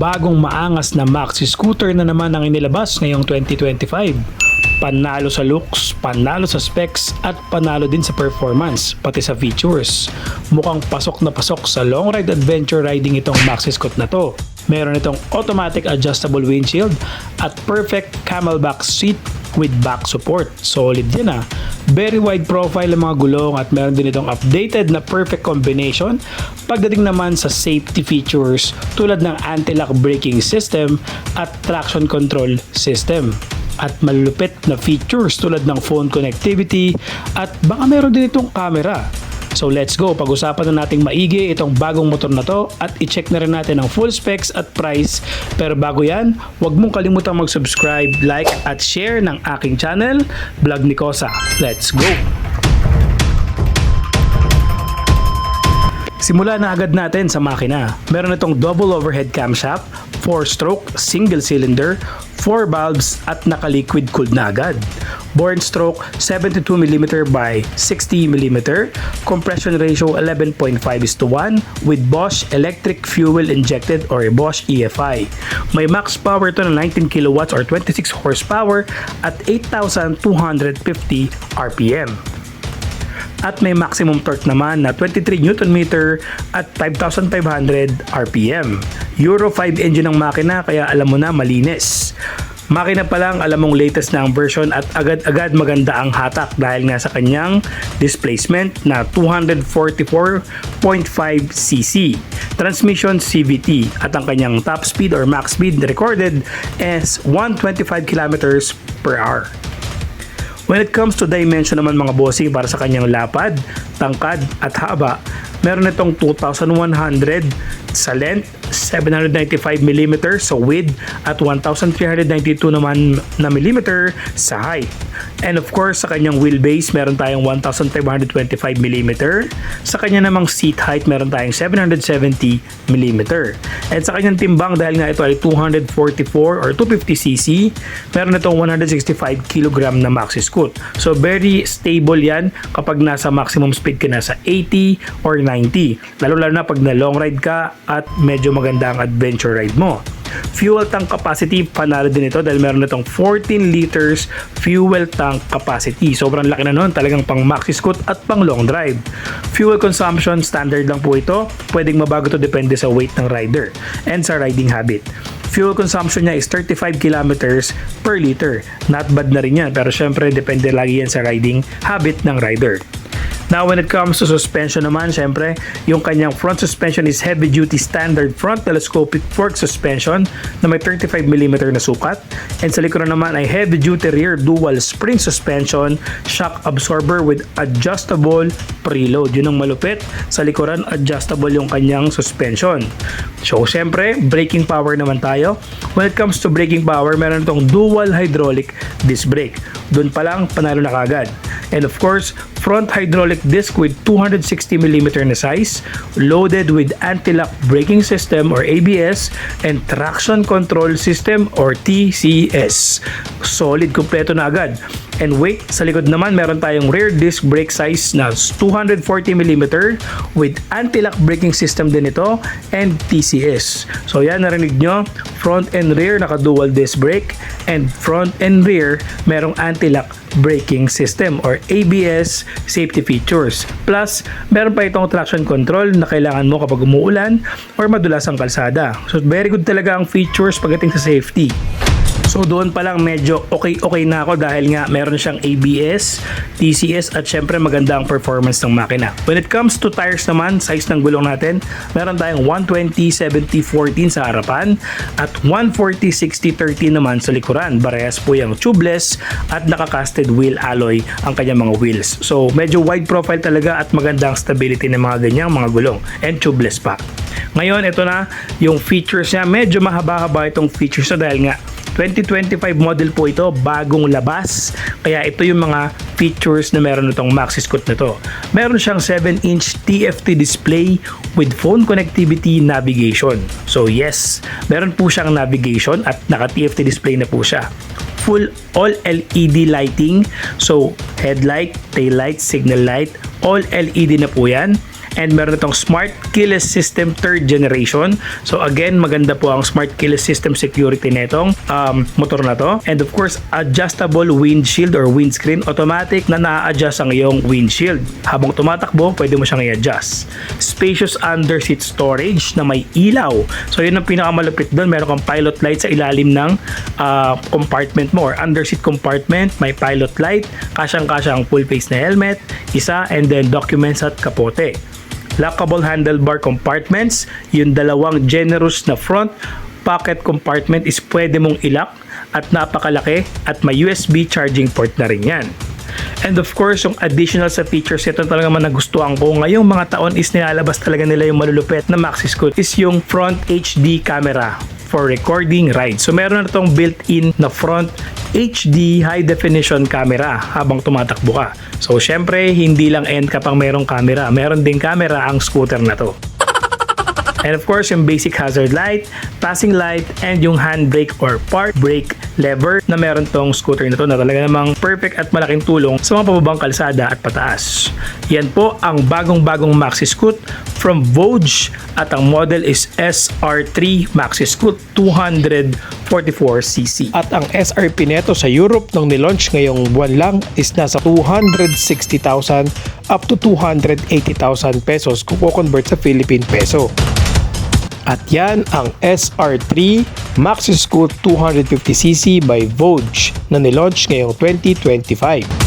bagong maangas na maxi scooter na naman ang inilabas ngayong 2025. Panalo sa looks, panalo sa specs at panalo din sa performance, pati sa features. Mukhang pasok na pasok sa long ride adventure riding itong maxi scoot na to. Meron itong automatic adjustable windshield at perfect camelback seat with back support. Solid yan ah. Very wide profile ang mga gulong at meron din itong updated na perfect combination pagdating naman sa safety features tulad ng anti-lock braking system at traction control system. At malulupit na features tulad ng phone connectivity at baka meron din itong camera. So let's go, pag-usapan na nating maigi itong bagong motor na to at i-check na rin natin ang full specs at price. Pero bago yan, huwag mong kalimutang mag-subscribe, like at share ng aking channel, Vlog ni Kosa. Let's go! Simula na agad natin sa makina. Meron itong double overhead camshaft, 4-stroke, single cylinder, 4 valves at naka-liquid cooled na agad. Bore stroke 72mm by 60mm, compression ratio 11.5:1 with Bosch electric fuel injected or Bosch EFI. May max power to na 19 kilowatts or 26 horsepower at 8,250 RPM. At may maximum torque naman na 23 Nm at 5,500 RPM. Euro 5 engine ang makina kaya alam mo na malinis. Makina pa lang alam mong latest na ang version at agad-agad maganda ang hatak dahil nga sa kanyang displacement na 244.5cc. Transmission CVT at ang kanyang top speed or max speed recorded is 125 km/h. When it comes to dimension naman mga bossing para sa kanyang lapad, tangkad at haba, meron itong 2,100 sa length, 795mm sa width at 1,392 naman na millimeter sa height. And of course, sa kanyang wheelbase, meron tayong 1,525mm. Sa kanya namang seat height, meron tayong 770mm. And sa kanyang timbang, dahil nga ito ay 244 or 250cc, meron itong 165 kg na maxi scoot. So very stable yan kapag nasa maximum speed ka na sa 80 or 90. Lalo na pag na long ride ka at medyo maganda ang adventure ride mo. Fuel tank capacity, panalo din ito dahil meron itong 14 liters fuel tank capacity. Sobrang laki na nun, talagang pang maxi scoot at pang long drive. Fuel consumption, standard lang po ito. Pwedeng mabago to depende sa weight ng rider and sa riding habit. Fuel consumption niya is 35 kilometers per liter. Not bad na rin yan, pero syempre depende lagi yan sa riding habit ng rider. Now, when it comes to suspension naman, syempre, yung kanyang front suspension is heavy-duty standard front telescopic fork suspension na may 35mm na sukat. And sa likuran naman ay heavy-duty rear dual spring suspension, shock absorber with adjustable preload. Yun ang malupit. Sa likuran, adjustable yung kanyang suspension. So, syempre, braking power naman tayo. When it comes to braking power, meron itong dual hydraulic disc brake. Doon pa lang, panalo na kagad. And of course, front hydraulic disc with 260mm na size, loaded with anti-lock braking system or ABS and traction control system or TCS. Solid, kumpleto na agad. And weight, sa likod naman meron tayong rear disc brake size na 240mm with anti-lock braking system din ito and TCS. So yan, narinig nyo, front and rear naka dual disc brake and front and rear merong anti-lock braking system or ABS safety features. Plus, meron pa itong traction control na kailangan mo kapag umuulan or madulas ang kalsada. So very good talaga ang features pagdating sa safety. So doon pa lang medyo okay na ako dahil nga meron siyang ABS, TCS at syempre maganda ang performance ng makina. When it comes to tires naman, size ng gulong natin, meron tayong 120/70/14 sa harapan at 140/60/13 naman sa likuran. Parehas po yung tubeless at naka-casted wheel alloy ang kanyang mga wheels. So medyo wide profile talaga at maganda ang stability ng mga ganyang mga gulong and tubeless pa. Ngayon, ito na yung features niya. Medyo mahaba-haba itong features na dahil nga 2025 model po ito, bagong labas. Kaya ito yung mga features na meron itong maxi scoot na to. Meron siyang 7-inch TFT display with phone connectivity navigation. So yes, meron po siyang navigation at naka-TFT display na po siya. Full all LED lighting. So headlight, tail light, signal light, all LED na po yan. and meron itong Smart Keyless System 3rd generation. So again, maganda po ang Smart Keyless System security nitong motor na to. And of course, adjustable windshield or windscreen, automatic na na-adjust ang iyong windshield. Habang tumatakbo, pwede mo siyang i-adjust. Spacious under-seat storage na may ilaw. So yun ang pinakamalupit doon. Meron kang pilot light sa ilalim ng compartment mo or under-seat compartment. May pilot light, kasyang-kasya ang full face na helmet, isa, and then documents at kapote. Lockable handlebar compartments, yung dalawang generous na front pocket compartment is pwede mong ilock at napakalaki at may USB charging port na rin yan. And of course, yung additional sa features, ito talaga man nagustuhan ko ngayong mga taon is nilalabas talaga nila yung malulupet na MaxiScoot is yung front HD camera for recording rides. So meron na itong built-in na front HD high definition camera habang tumatakbo ka. So syempre, hindi lang kapang merong camera. Meron ding camera ang scooter na to. And of course, yung basic hazard light, passing light, and yung handbrake or park brake lever na meron tong scooter na to na talaga namang perfect at malaking tulong sa mga pababang kalsada at pataas. Yan po ang bagong-bagong MaxiScoot from Vogue at ang model is SR3 MaxiScoot 244cc. At ang SRP neto sa Europe nung nilaunch ngayong buwan lang is nasa 260,000 up to 280,000 pesos kung convert sa Philippine peso. At yan ang SR3 MaxiScoot 250cc by Vogue na nilaunch ngayong 2025.